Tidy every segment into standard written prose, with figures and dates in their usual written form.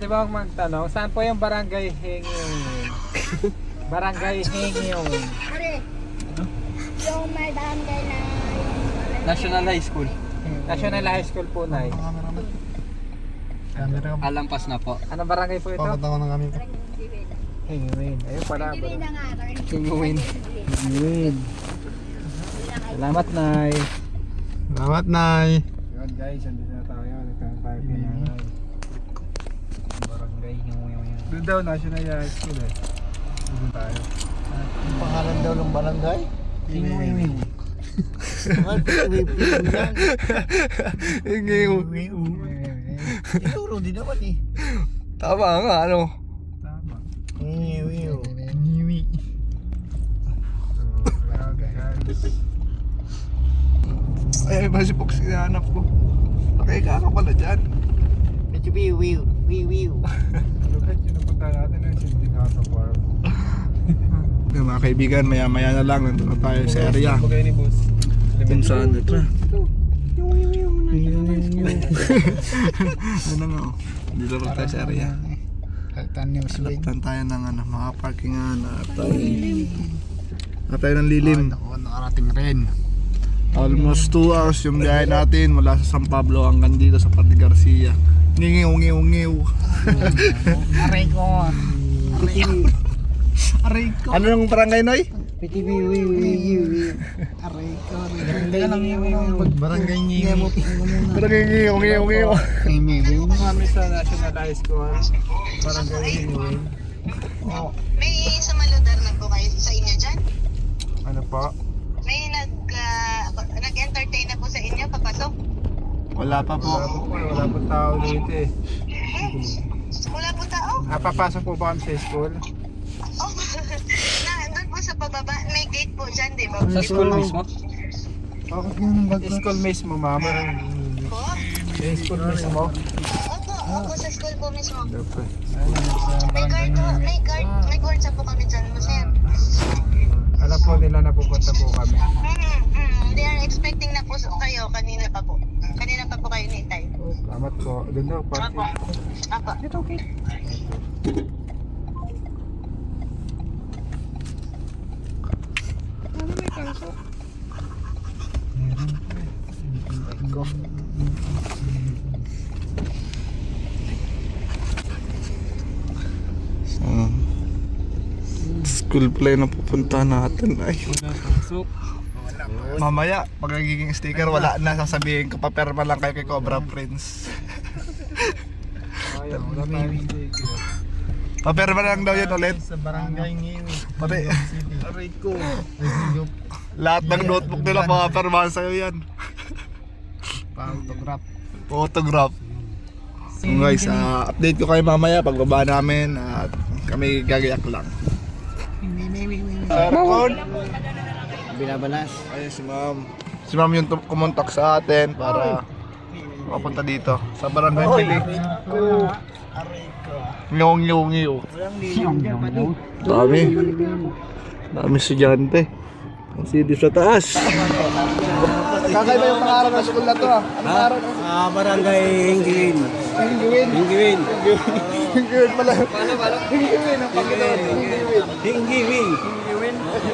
Di ba magtanong, saan po yung barangay Hengyong? Barangay Hengyong. Yung may barangay na National High School. National High School po, Nay. Camera. Alampas na po. Anong barangay po ito? Pakatawa ng kami. Hengyong. Ayun pala. hindi na nga. Kinguin. Hengyong. Salamat, Nay. Salamat, Nay. Yun guys, andito na tayo. Nagkaroon tayo pinanay. Barangay Hengyong. Doon daw, National High School eh. Doon tayo. Ang pangalan daw ng barangay? Hengyong. Ituro din naman eh. Tama nga, ano? Tama. Ngiwi. Ay, ba si Fox hinahanap ko? Pakaiga ka pala dyan. Medyo wiw. Lugat yung napunta natin ng Sindikato Park. Yung mga kaibigan, maya na lang nandun na tayo sa area. Bagay ni boss. Kung saan ito na. Ano nga oh. Dito lang tayo sa area. Halatan tayo ng ano, mga parkingan. At tayo ng lilim. Ako, nakarating rin. Almost 2 hours yung biyahe natin mula sa San Pablo hanggang dito sa Pati Garcia. Ngingiw. Aray ko. Aray ko. Ano yung barangay, Noy? PTV, Aray ko. Barangay ngiwi. Barangay ngingiw. Kami sa National High School. Barangay Hengyong. May sumaludar na po kayo sa inyo dyan? Ano po? May nag-entertain na po sa inyo papasok? Wala pa po. Wala po tao dito eh. Wala po tao? Papasok po ba kami sa school? Oh, doon po sa pababa, may gate po dyan, di ba? Sa school mismo? School mismo, mama. Po? Sa school mismo? Opo, sa school po mismo. Dapat. May guard po kami dyan, sir. Alam po nila na pupunta po kami. They are expecting na po kayo kanina pa po. Kanina pa po kayo nintay. Salamat po. Doon daw, party. Apo. Ito okay. School play na pupunta natin ay. Mamaya, pag nagiging sticker, wala na. Sasabihin ko, paperma lang kayo kay Cobra Prince. Ayaw, wala tayong sticker. Paperma lang daw yun ulit. Sa barangay ngiwi. Pati, Aray ko. lahat ng notebook nila, papermahan sa'yo yan. Autograph. Photograph. So guys, update ko kayo mamaya pagbaba namin at kami gagayak lang. Aircon. Binabalas. Ayun si ma'am. Si ma'am yung kumontak sa atin para mapunta dito sa barangay Pili. Ngiw. Dami estudyante. Ang CD sa taas. Kakaiba yung pangalan ng school na to ah. Anong araw? Barangay Hinggiwin. Hinggiwin pala. Hinggiwin ang Panginoon. Hinggiwin.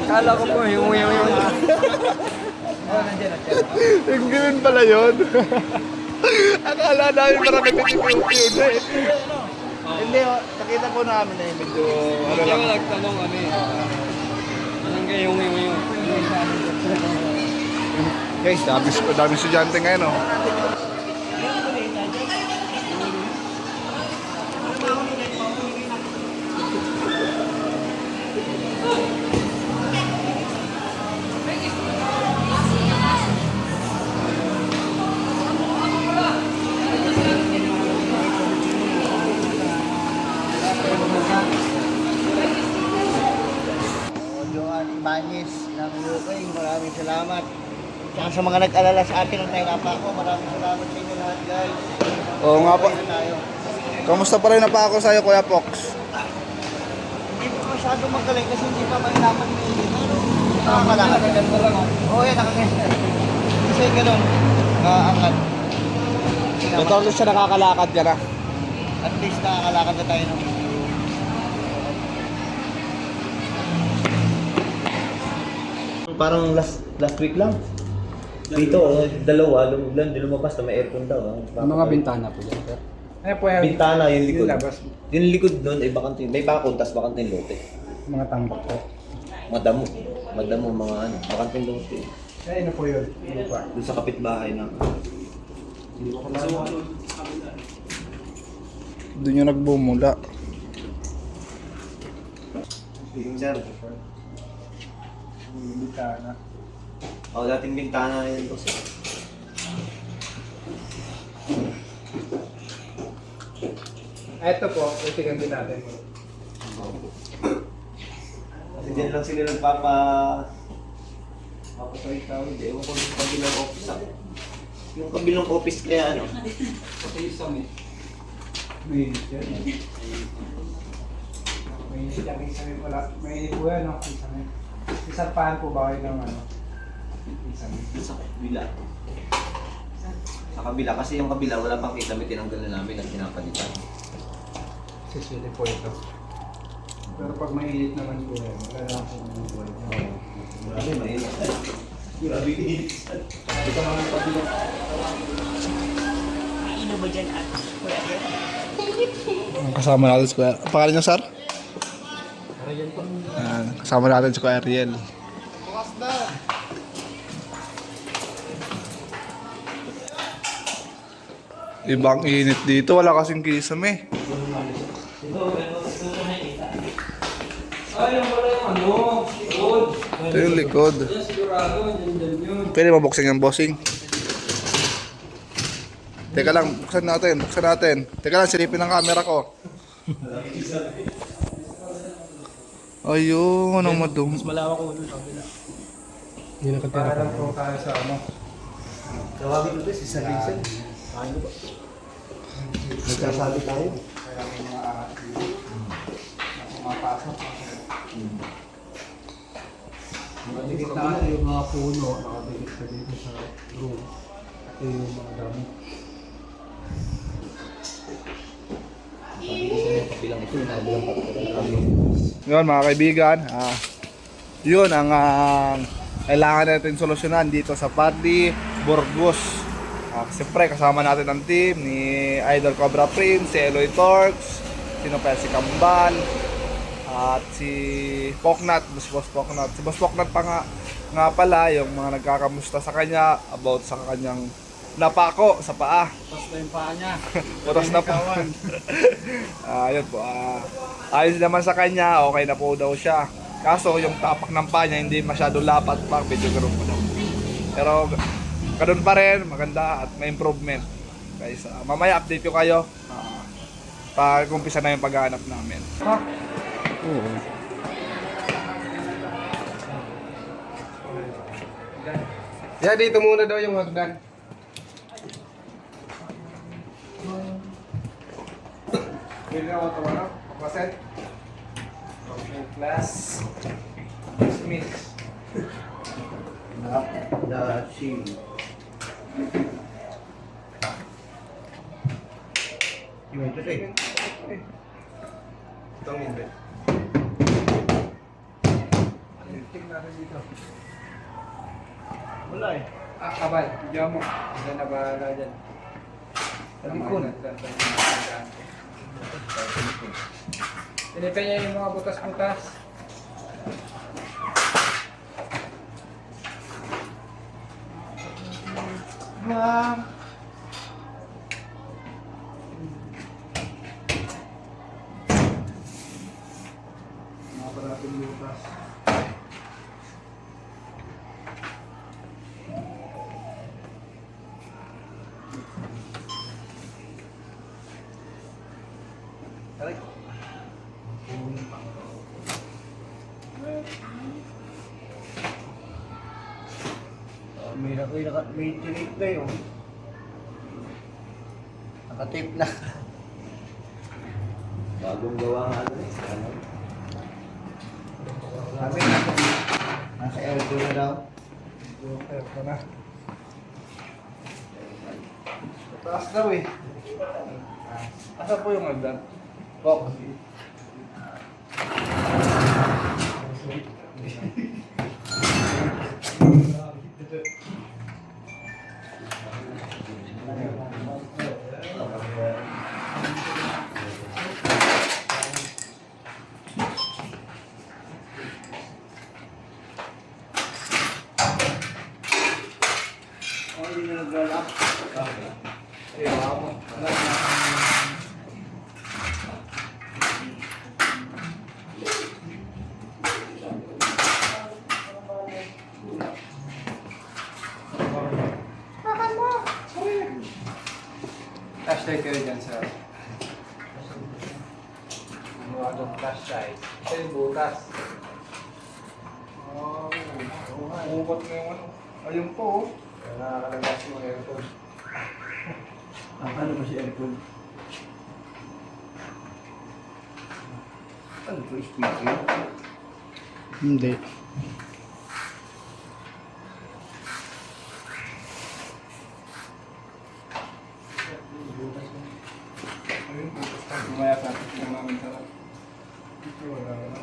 Kala ko po, yung. Hinggiwin pala yun. Akala namin parang nagtitipin eh. Hindi, nakita ko namin na medyo ano lang. Nagtanong ano eh. Anong yung. Guys, dami estudyante ngayon oh. Joan Ibanez ng UK, maraming salamat. Tsaka sa mga nag-alala sa atin ng Taylapa ko, maraming salamat sa inyo lahat guys. Oo nga po. Tayo. Kamusta pa rin na pa ako sa'yo, Kuya Fox? Hindi pa masyado magaling kasi hindi pa mahirapan mo yun. Nakakalakad. Oo yan, nakakasya. Kasi ganun, nakaangkat. Ito ulit siya nakakalakad ka na. At least nakakalakad na tayo ng video. Parang last week lang. Dito, dalawa, di lumabas na may aircon daw. Mga bintana po dyan, sir. Ano po yan? Bintana, yung likod. Yung labas. Yung likod nun, ay bakante, may bakod, tas bakante yung lote. Mga tambak po. Madamo, mga ano, bakante yung lote. Ay, ano po yun? Ano pa? Doon sa kapitbahay na. Doon yung nagbumula. Speaking sir. Bintana. Dating bintana na yun po sir. Ito po, itigan din natin. Kasi dyan lang sila papatawid. Ewan ko yung kabilang office ako. Yung kabilang office kaya ano. Kasi isang eh. Mainit yan. Mainit yan, isang wala. Mainit po yan, no? Isang pahan po ba kayo ng ano? Isang. Sa kabila. Sa kabila. Kasi yung kabila wala pang kita. May tinanggal na namin at pinapalitan. Sisili po ito. Pero pag mainit naman po yan, wala naman po ng buhay. Grabe, mainit. Grabe, mainit. Ito naman yung kabila. Ano ba dyan at? Ang kasama natin si Kuya. Pangalan niyo, sir? Kasama natin si Kuya Ariel. Ibang init dito. Wala kasing kisame. Ay, yung pala yung ano, likod. Ito yung likod. Yan sigurado, dyan yun. Pwede mabuksan yung bossing. Teka lang, buksan natin. Teka lang, silipin ang camera ko. Ayun, ang madum. Malawak ko doon sa kabila. Para lang po tayo sa ano. Tawagin ko ito si Sir Vincent. Nagsasabi tayo. Kaya may mga pumapasok. Nakadikit na kasi yung mga puno, nakadikit ka dito sa room. Ito yung mga damo. Kabilang ito, kabilang papel. Yun mga kaibigan, yun ang kailangan natin solusyonan dito sa Pati, Burgos. Siyempre kasama natin ang team ni Idol Cobra Prince, si Eloy Torx, sino pa si Kambal, at si Poknat, Boss Poknat. Si Boss Poknat pa nga pala yung mga nagkakamusta sa kanya about sa kanyang napako sa paa. Tapos na yung paa niya. Putas na po. Ayun po. Ayos naman sa kanya, okay na po daw siya. Kaso yung tapak ng paa niya hindi masyado lapat pa, medyo ganoon po daw. Pero ganun pa rin, maganda at may improvement. Guys, mamaya update ko kayo. Pag umpisa na yung paghahanap namin. Oo. Yeah, dito muna daw yung hagdan. Pwede na ako ito, ano? Papaset. Okay, class. Mix. Yung ito eh. Itong hindi. Tingnan natin dito. Wala eh. Kabal, diyan mo. Diyan na bahala dyan. Talikon. Tinipin niya yung mga butas-butas. Mga parating butas. May tape na yun. Nakatape na. Bagong gawa nga ano eh. Sabi nasa L2 na daw. Ito na. Taas daw eh. Asa po yung hagdan? Kok. Hindi na nag-roll up. Flashlight kayo dyan, sir. Mga itong flashlight. Ito yung butas. Ubat na yung ano. Ayun po oh. Kaya nakakalabas yung aircon. Ano ba si aircon? Ano po, speaker? Hindi. Ayun po. Gumaya sa atin yung namin sarap. Ito wala na.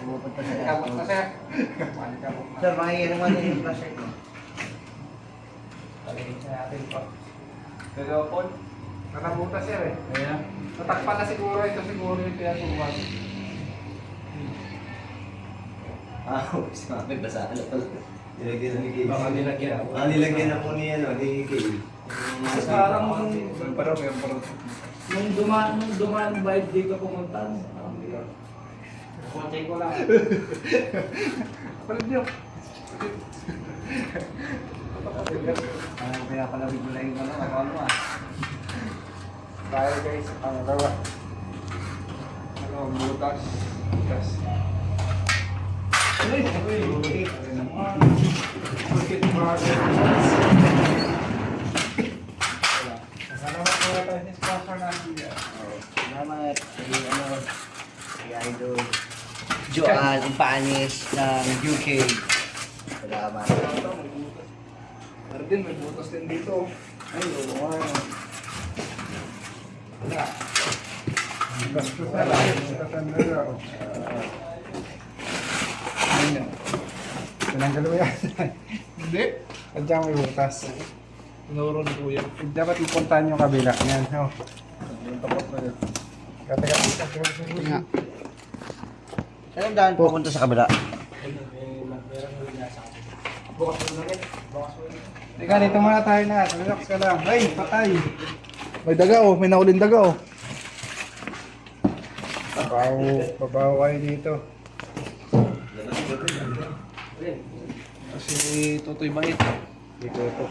Pupunta sa Kabot na, aircon. sir. Malikabot na. Sir, makikita naman yung flashlight mo. Palihin na natin po. Telefon. Nakabutas, sir eh. Ayan. Natakpan na siguro. Ito siguro yung kaya sumas. Sabi, basa na pala. Nilagyan na ni Kay. Baka nilagyan. Nilagyan na po ni, ni Kay. Parang Meron pa raw, meron pa raw. nung dumaan vibe dito pumunta. Kontay ko lang. Palit niyo. Kaya pala bigla yung ano ah. Tayo guys, ang rawa. Ano, butas. Butas. Bakit mga Salamat po tayo ni sponsor natin yan. Salamat si si Idol Joan Impanis ng UK. Salamat. Pero din, may butas din dito. Ay, oo nga. Wala. Bastos na lang. Katanda na ako. Ayun. Tinanggal mo yan. Hindi. Andiyan may butas. Tinuro ni Kuya. Dapat ipuntahan yung kabila. Yan. Oh. Yung tapos na yun. Katagal. Nga. Saan ang daan pupunta sa kabila? Teka, dito muna tayo na. Relax ka lang. Ay, patay. May daga oh, may naulin daga oh. Pabaw kayo dito. Kasi Totoy Bait. Dito ito.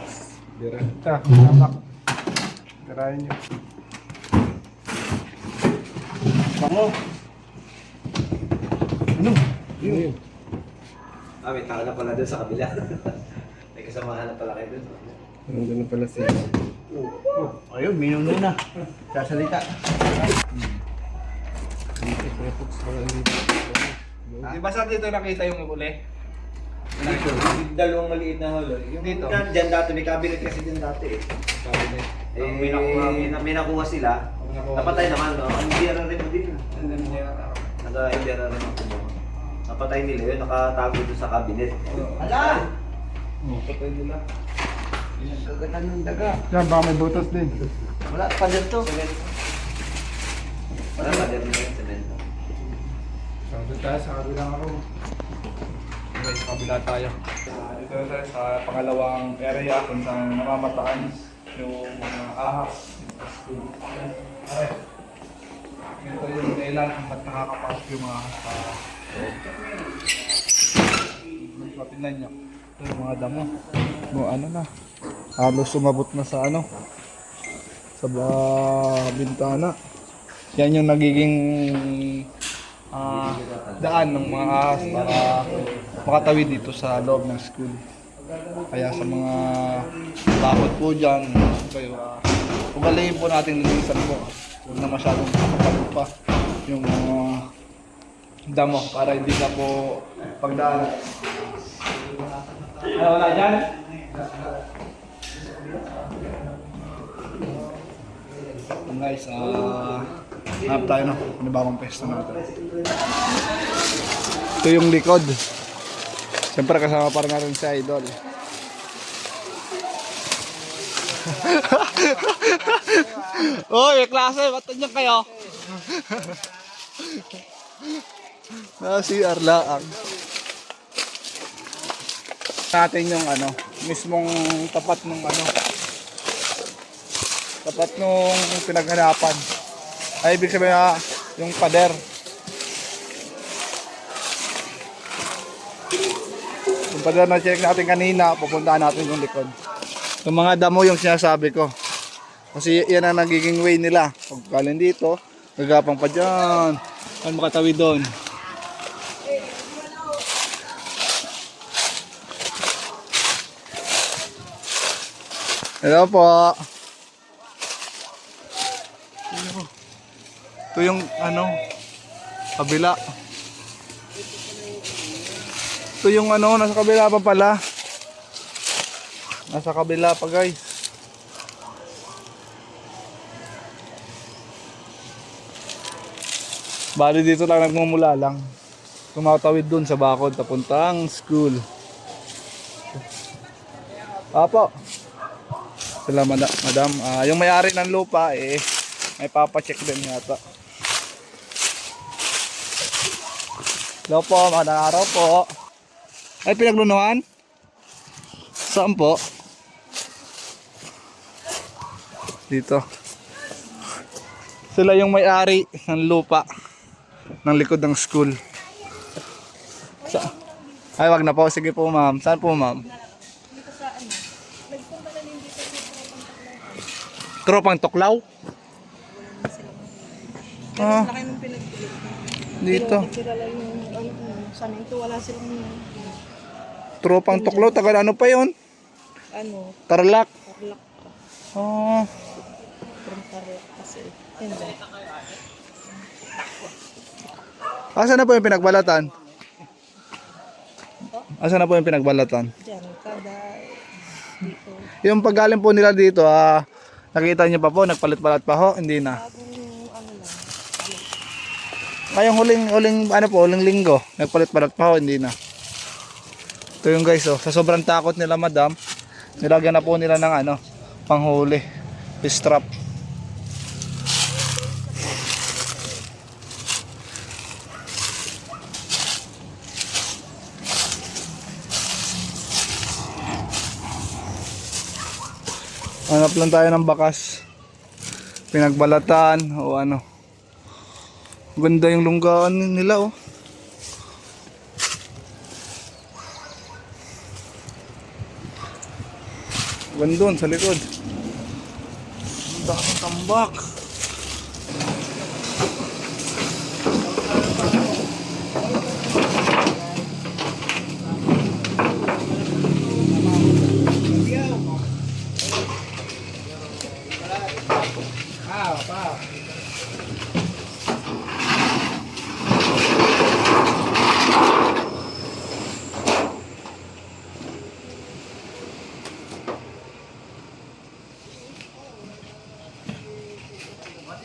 Dira. Ito, napak. Dirahin nyo. Bango. Ano? Yun. May tao na pala doon sa kabila. May kasamahan na pala kayo doon. Nandun na pala siya. Ayun, minuno na. Sasalita. Di ba sa dito nakita yung uli? Yung dalawang maliit na holo. Yung Dito. dyan dati, may cabinet kasi dyan dati eh. May nakuha sila. Napatay naman, no? Ang indira rin mo din. Naka-indira rin ako mo. Napatay nila yun, nakatago doon sa cabinet. Ala! Patay nila. Kagatan ng daga. Yan, baka may butas din. Wala pa dito. Wala pa din nila yung semento. Sabi tayo sa kabilang room. Okay, sa kabila tayo. Dito na tayo sa pangalawang area kung saan namamataan yung mga ahas. Okay. Ito yung dahilan kung ba't nakakapasok yung mga ahas sa loob. Tingnan nyo. Ito yung mga damo. No, ano na. Halos sumabot na sa ano. Sa bintana. Yan yung nagiging daan ng mga ahas para makatawid dito sa loob ng school. Kaya sa mga bakod po dyan, kayo, ugaliin po natin linisan po. Huwag na masyadong kakapagod pa yung damo para hindi na po pagdaan. Ay, wala dyan? Guys, hanap tayo no, panibagong pwesto natin. Ito yung likod. Siyempre kasama pa rin natin si Idol. Uy, klase, ba't nandiyan kayo? Si Arlaang. Natin yung ano, mismong tapat nung ano, tapat nung pinaghanapan. Ay, ibig sabihin yung pader. Yung pader na check natin kanina, pupuntaan natin yung likod. Yung mga damo yung sinasabi ko. Kasi yan ang nagiging way nila. Pag galing dito, gagapang pa dyan. Ano makatawid doon? Hello po. Ito yung ano, kabila. Ito yung ano, nasa kabila pa pala. Nasa kabila pa guys. Bali dito lang nagmumula lang. Tumatawid dun sa bakod papuntang school. Apo. Sila madam. Yung may-ari ng lupa may papacheck din yata. Hello po, magandang araw po. Ay, pinaglunuhan? Saan po? Dito. Sila yung may-ari ng lupa ng likod ng school. Ay, wag na po. Sige po, ma'am. Saan po, ma'am? Tropang Tuklaw? Ah, dito. Wala silang Tropang Tuklaw, tagal ano pa yon? ano, Tarlac. Tarlac pa. Oh. From Tarlac kasi. Hindi. Asan na po yung pinagbalatan? Asan na po yung pinagbalatan? Diyan, kada dito. Yung paggaling po nila dito, nakita niyo pa po, nagpalit-palit pa ho, hindi na. Bagong ano lang. Ngayong huling linggo, nagpalit-palit pa ho, hindi na. Ito yung guys, sa sobrang takot nila madam, nilagyan na po nila ng ano, panghuli, strap. Hanap lang tayo ng bakas, pinagbalatan o ano. Ganda yung lunggaan nila oh. Gandun sa likod. Ang daming tambak.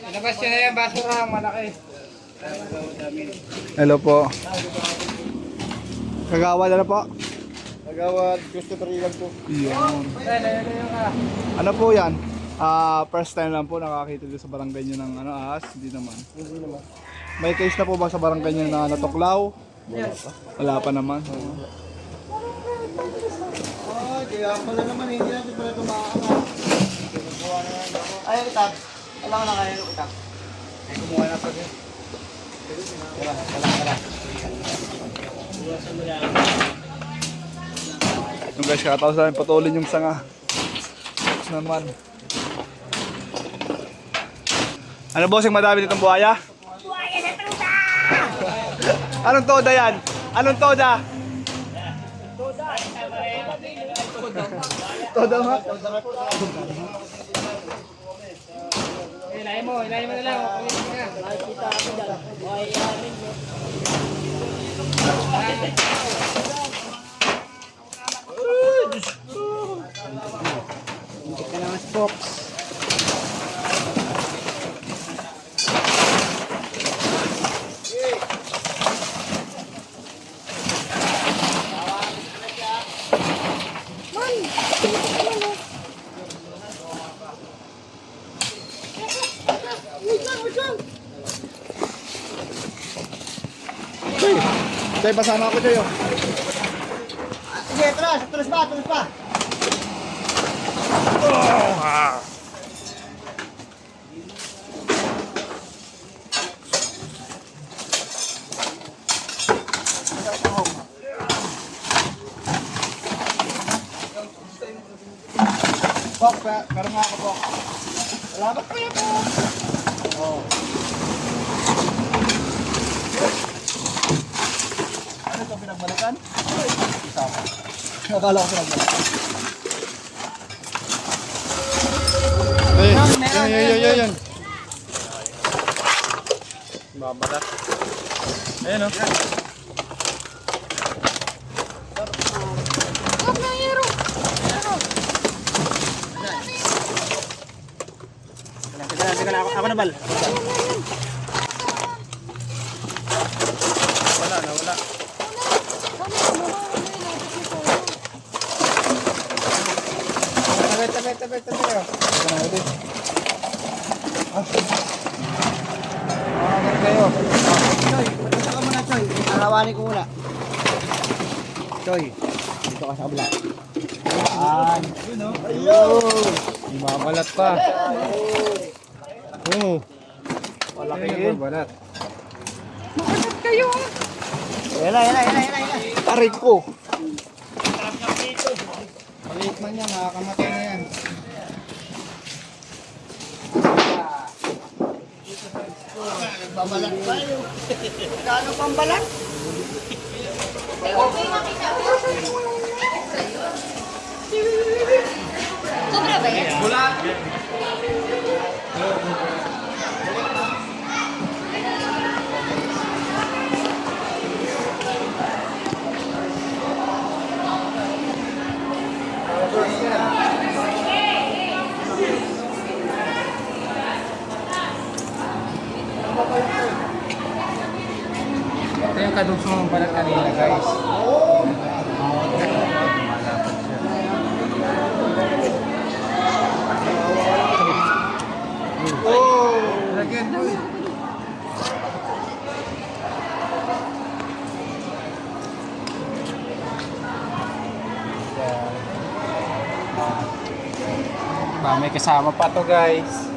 Labas siya na yan, basura, malaki. Hello po. Kagawad na po. Nagawad, gusto lang po. Yun. Ano po yan? First time lang po nakakita dito sa barangay nyo ng ano, ahas? Hindi naman. Hindi naman. May case na po ba sa barangay nyo na natuklaw? Wala pa naman. Kaya pala naman, hindi natin pala tumakangan. Ayaw itak. Alam na kaya yung itak. Ay, kumuha na pa din. Tara. Yung guys, kataos namin patulin yung sanga. Tapos naman. Ano bossing madami ditong buhaya? Buhaya na toda! Anong toda yan? Anong toda? Toda nga? Ilayin mo na lang. Nakikita kami dyan. Buhaya rin. Choy, pasama ako, Choy. Oh. Sige, tulos pa. Pok, meron nga ako, Pok. Salamat po yan, Pok. Oh. Ano ito, pinagbalikan? Isa ako. Nakala ko pinagbalikan. Yan. Babalat. Ayan, oh. Sige na, ako na bal. Wala. Tabi. Kayo. Choy, punta ka muna, Choy. Arawanin ko muna. Choy, dito ka sa kabila. Yan. Ayun. Mabalat pa. Malaki yun. Balat. Yan na. Tarik ko. Maliit man yan, makakamatay na yan. Babalat pa yun. Kano pang balat? Sobra ba yan? Ito yung kadugsong ng balat kanina, guys. Lagyan mo. May kasama pa to, guys.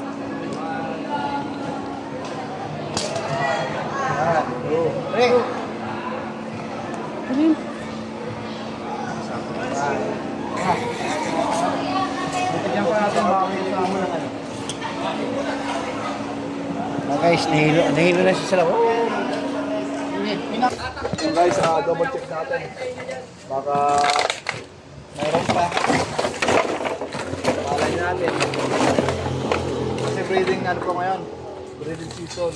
Bigyan pa natin baka may kasama na kayo. Guys, nahilo na siya sa labo. Yung guys, double check natin. Baka mayroon pa. Malay natin. Kasi breeding ano po ngayon? Breeding season.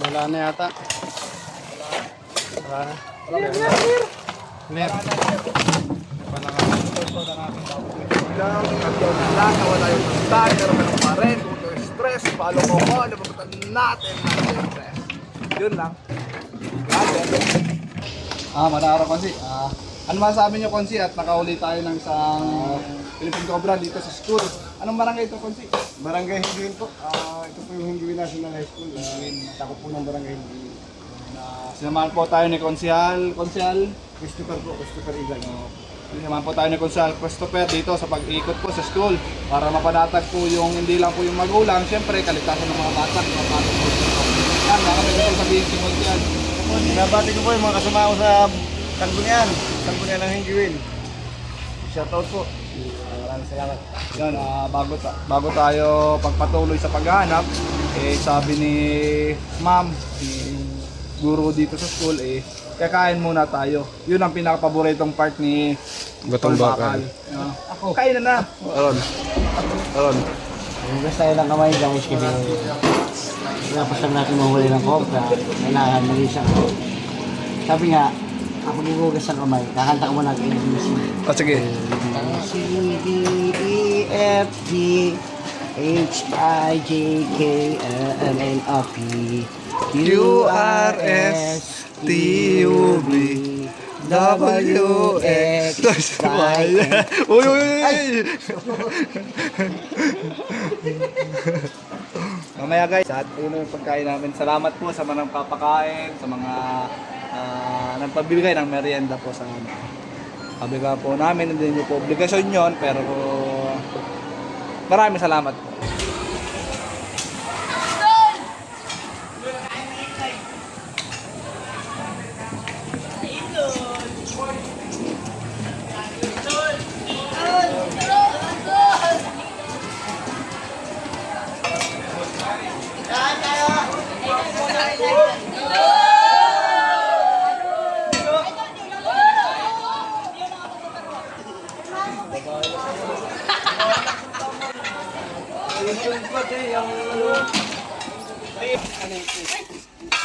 Wala na yata. Wala na. Clear. Lang, nawala yung style, pero meron pa rin. Kung yung stress, follow mo ko, napapuntan natin yung stress. Yun lang. Manaro Konsi. Ano masasabi niyo Konsi at nakauli tayo ng isang Philippine Cobra dito sa school. Anong barangay ito Konsi? Barangay Hinduin po. Ito po yung Hinduin National High School. Takot po ng Barangay Hinduin. Sinamahan po tayo ni Konsihal Christopher po, Christopher Igan. Sinamahan po tayo ni Konsihal Christopher dito sa pag-ikot po sa school para mapanatag po yung hindi lang po yung magulang, siyempre kaligtasan ng mga bata. Yan, mga kami gusto sabihin si Konsihal. Binabati ko po yung mga kasama ko sa Sanggunian ng Hinduin. Shoutout po. Maraming salamat. Yan, bago tayo pagpatuloy sa paghahanap, sabi ni Ma'am, si guro dito sa school eh, kakain muna tayo. Yun ang pinaka-paboritong part ni Batang Tol Bakal. Ako. Kain na. Aron. Aron. Hugas tayo ng kamay guys kasi tapos lang natin mahuli ng cobra. Kailangan mali siya. Sabi nga, ako gugugas ng kamay, kakanta ko muna ng ABC. Sige. C, D, E, F, G, H, I, J, K, L, M, N, O, P, Q, R, S, T, U, V, W, X, Y, Uy, uy, uy! Mamaya guys, at yun yung pagkain namin. Salamat po sa mga nagpapakain, sa mga nagpabigay ng merienda po sa amin. Pabigay po namin, hindi nyo po obligasyon yun, pero maraming salamat po.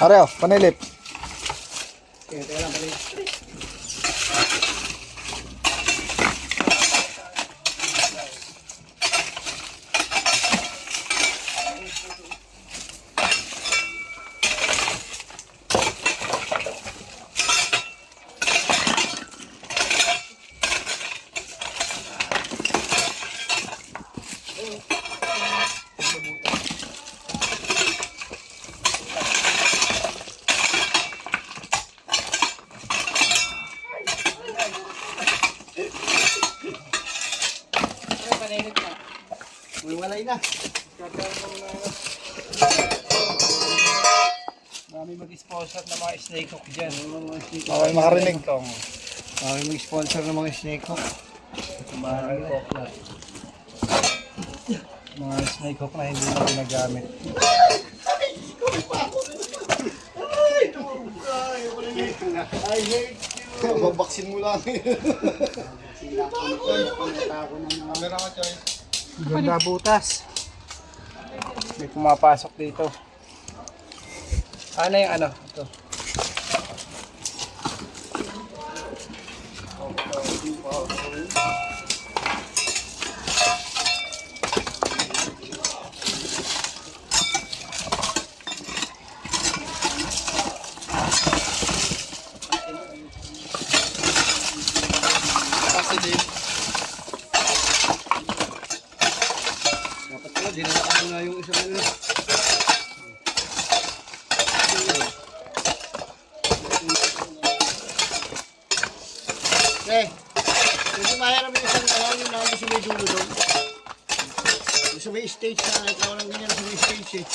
Areo, panilip. Walay na. Marami mag-sponsor ng mga snake hook dyan. Okay, makarinig. Okay, mag-sponsor ng mga snake hook. Mga snake hook na hindi na ginagamit. Babaksin mo lang. Ganda butas. May pumapasok dito. Ano yung ano? Ito. Dapat pala, dinala ko na yung isang ano. Okay. Hindi mahirap yung isang tao yung nandun sa may dulo doon. Yung sa may stage na, ikaw lang ganyan sa may stage eh.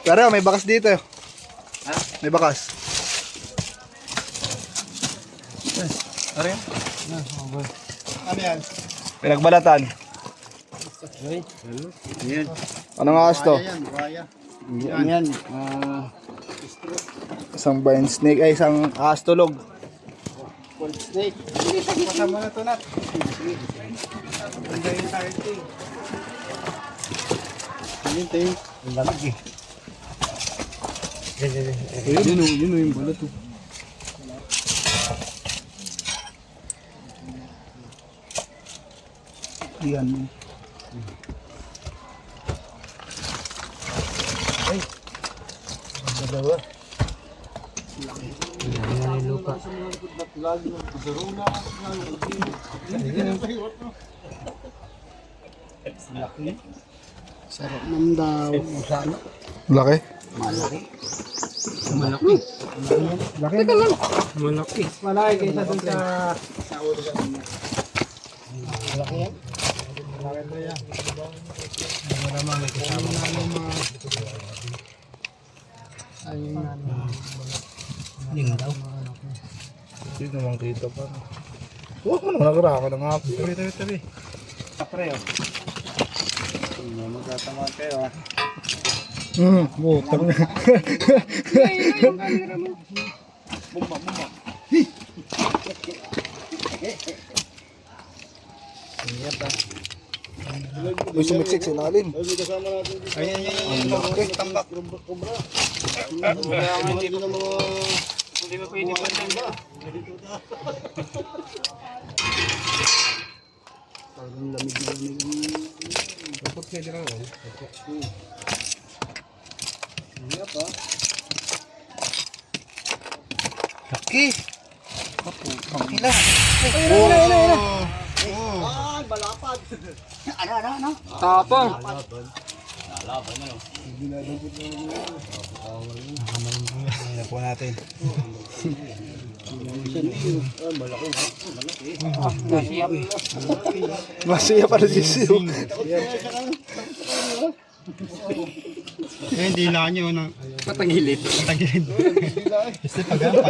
Pero may bakas dito. Ha? May bakas. Ano yun? Ano yan? Pinagbalatan. Yan. Anong ahas to? Ayan, buhaya. Yan. Isang vine snake ay isang ahas tulog. Cold snake. Kasama na ito nat. Ganda yung tarty. Yun tayo. Ang lamig eh. Yun yung balat to. Yan. Sarap ng daw. Sana. Laki. Malaki. Malaki kaysa dun sa... Hindi naman kita pa. Huwag mo naman nagraka ng hapon. Tabi. Kapre oh. Magtatamaan kayo ah. Butang na. May sumiksik sa ilalim. Ayan yung tambak. Hindi mo pwede pa rin ba? Laki. Kapila. Tapang. Nakuha natin. Masaya para sisiyo. Hindi na nyo na. Patagilid. Kasi pag-ano.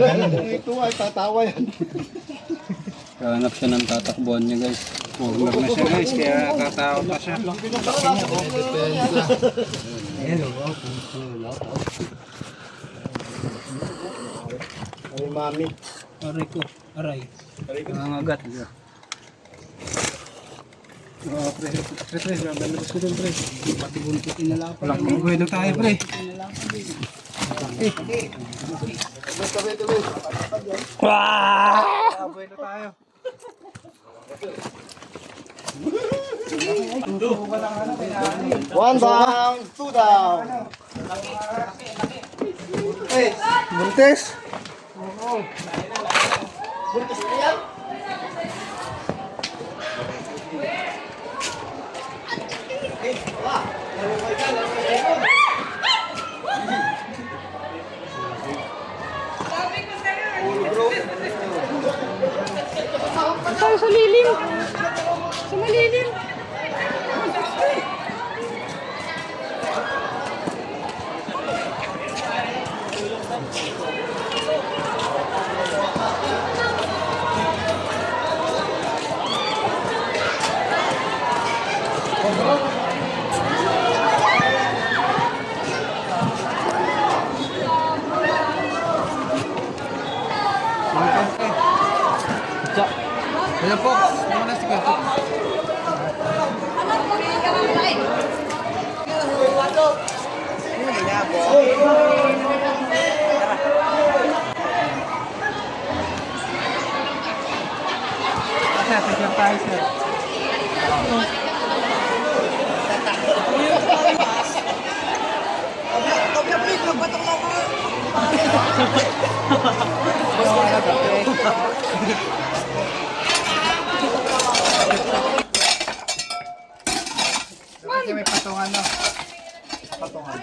Ito ay tatawa yan. Hanap siya ng tatakbuhan niya guys. Huwag na siya guys, kaya tatakot na siya. Ay, mami. Aray ko, aray. Nangangagat. Pre, lalabas ko dun pre. Pati buntot inalapa. Walang buhay tayo pre. One down, two down. Buntis. Tayo sa lilim. Sa malilim. Ayan po, naman na si Kuya po. Sige tayo sir. Kasi may patungan na. Patungan.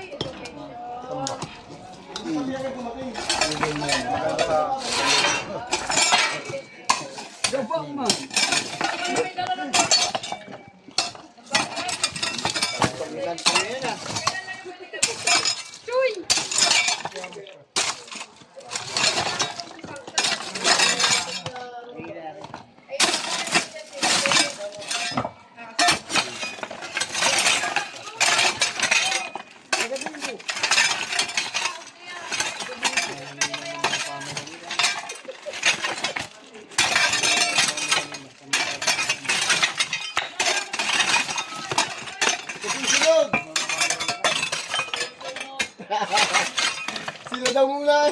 Sila daw muna.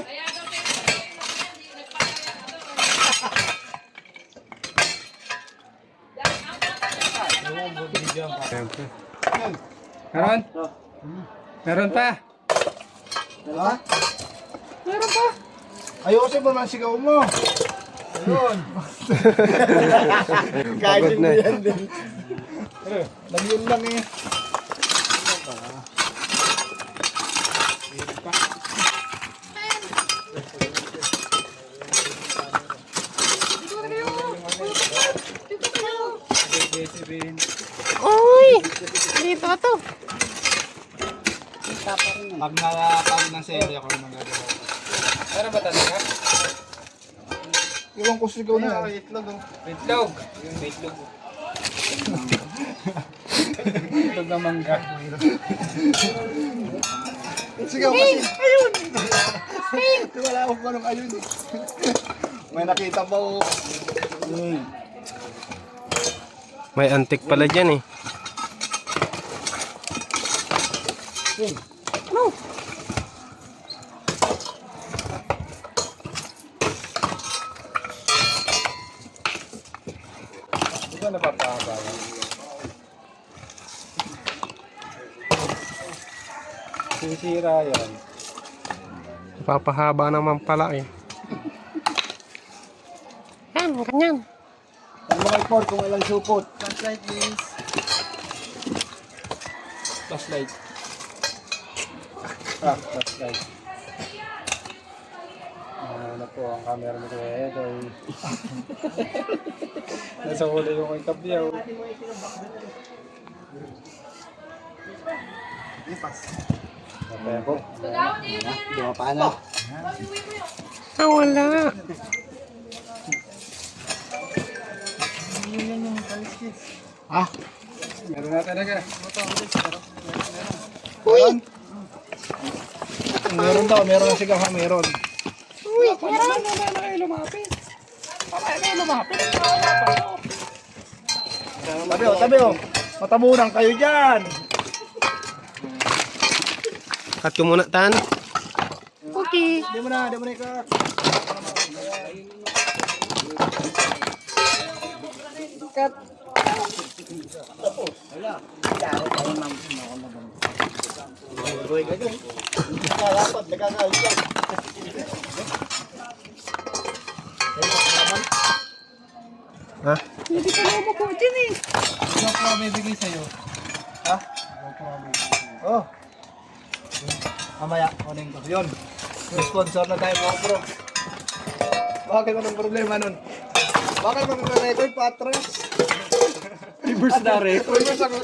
Meron? Meron pa? Ha? Meron pa. Ayusin mo naman sigaw mo. Ayun. Kahit hindi yan din. Nagyon lang eh. Uy! Dito to. Pag nakapagod ng sede ako naman gagawin. Meron ba talaga? Iwan ko sigaw na yan. Itlog oh. Itlog. Yung itlog. Itlog na mangga. Sigaw kasi. Ayun! Wala akong anong ayun eh. May nakita pa ako. May antik pala dyan eh. Di ba napapahaba? Sisira yan. Papahaba naman pala eh. Yan, ganyan. Ang mga report kung ilang supot. Flashlight please. Flashlight. Flashlight. Ano po ang camera ni Kuya Edoy. Nasa huli yung kay Kabyaw. Ipas. Okay po. Diba paano? Ah, wala. Ah, meron na talaga. Uy! Meron daw, meron na sigaw ha, meron. Uy! Meron! Tabi o. Matabunan kayo dyan. Cut ko muna, Tan. Okay. Di mo na ikat. Dapat, nagkakalit yan. Ha? Hindi ka na umupo dyan eh. Oh. Mamaya, kunin ko. Yun. Sponsor na tayo mga bro. Bakit anong problema nun? Bakit mag-record pa atras? Reverse na rin. Reverse ako.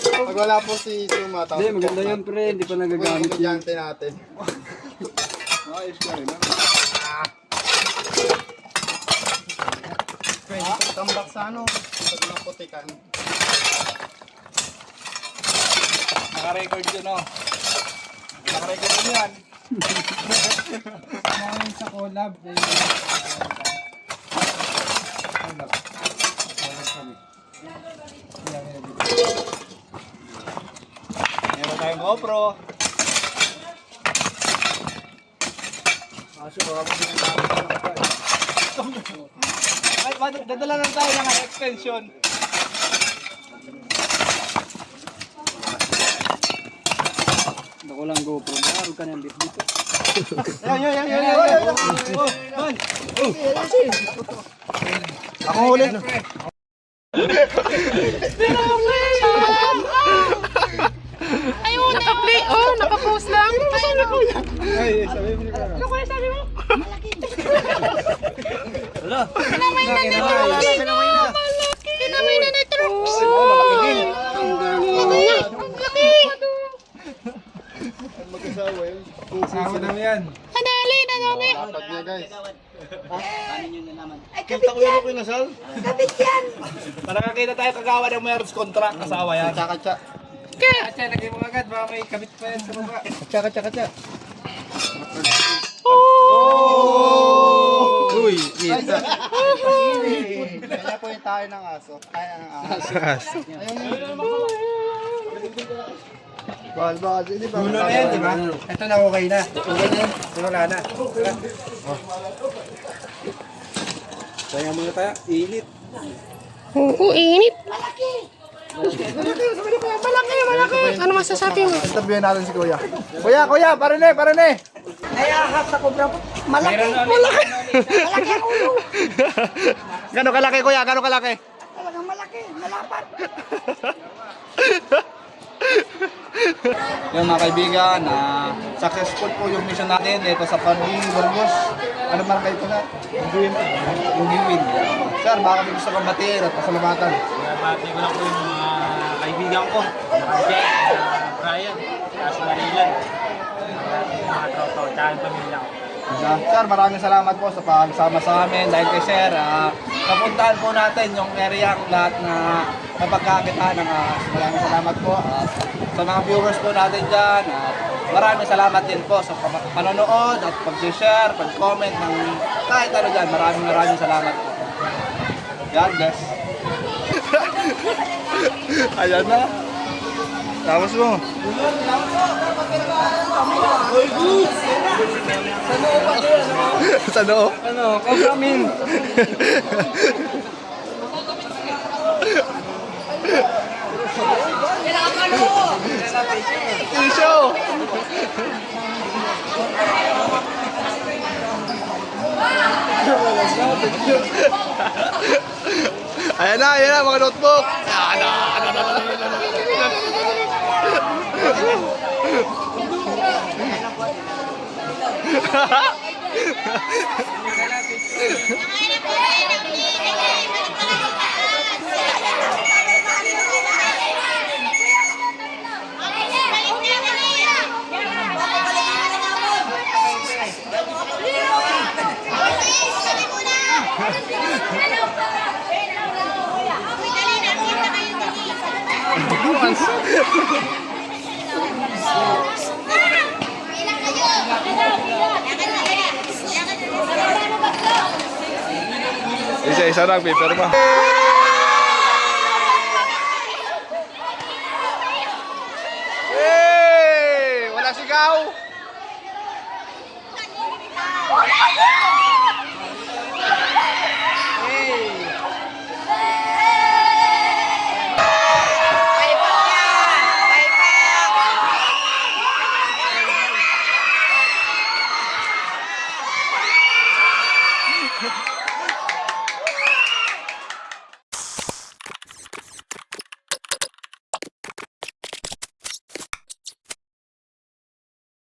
Pag wala po si Sumata. Hindi, maganda yun pre. Hindi pa nagagamit yun. Komedyante natin. Ayos na rin. Pwede ko tambak sa ano. Pag naputikan. Naka-record yun oh. Naka-record yun yan. Sa collab. Meron tayong GoPro. Ay, dadala lang tayo ng extension. Ako lang GoPro. Marunong ka niyang bit dito. Yan. Ako huli. Ayun, naka-play. Oh, naka-post lang. Ay, sabi mo niya. Ano kaya sabi mo? Wala. Kinamay na ni Troops. Kinamay na ni Troops. Malaki din. Ang laki. Mag-asawa yun. Kasama namin yan. Nadali. Dapat niya guys. Kita ko yung kinasal. Kapit yan. Para nakakita tayo kagawa ng marriage contract. Kasawa yan. Katsa. Atya, lagay mo agad. Baka may kabit pa yan sa baba. Katsa. Uy, kita. Kaya po yung tayo ng aso. Tayo ng aso. Bahal, hindi ba? Dulo na yan, di ba? Ito na okay na. Okay na yan. Wala na. Kaya muna tayo. Init. Oo, init. Malaki. Ano masasabi mo? Interviewin natin si Kuya. Kuya, parane. Nayahas ako, bro. Malaki. Malaki ang ulo. Gano'ng kalaki, Kuya? Gano'ng kalaki? Talagang malaki. Malapat. Yung mga kaibigan, successful po yung mission natin dito sa Padri, Burgos. Ano man kayo ito na? Yung Giwin. Sir, baka may gusto kang batiin at pasalamatan. Bati ko lang po yung mga kaibigan ko. Jack, Brian, si Marilan. Mga tropa ko, tsaka yung pamilya ko. Sir, maraming salamat po sa pagsama sa amin. Dahil kay Sir, napuntahan po natin yung area lahat na napagkakitaan ng maraming salamat po. At sa mga viewers po natin dyan, at maraming salamat din po sa panonood at pag-share, pag-comment ng kahit ano dyan. Maraming salamat po. God bless. Ayan na. Tapos mo. Sa noo? Ano, kagamin. Tisyo! Ayan na mga notebook. Isa-isa lang, pirma. Hey! Wala sigaw! Hey!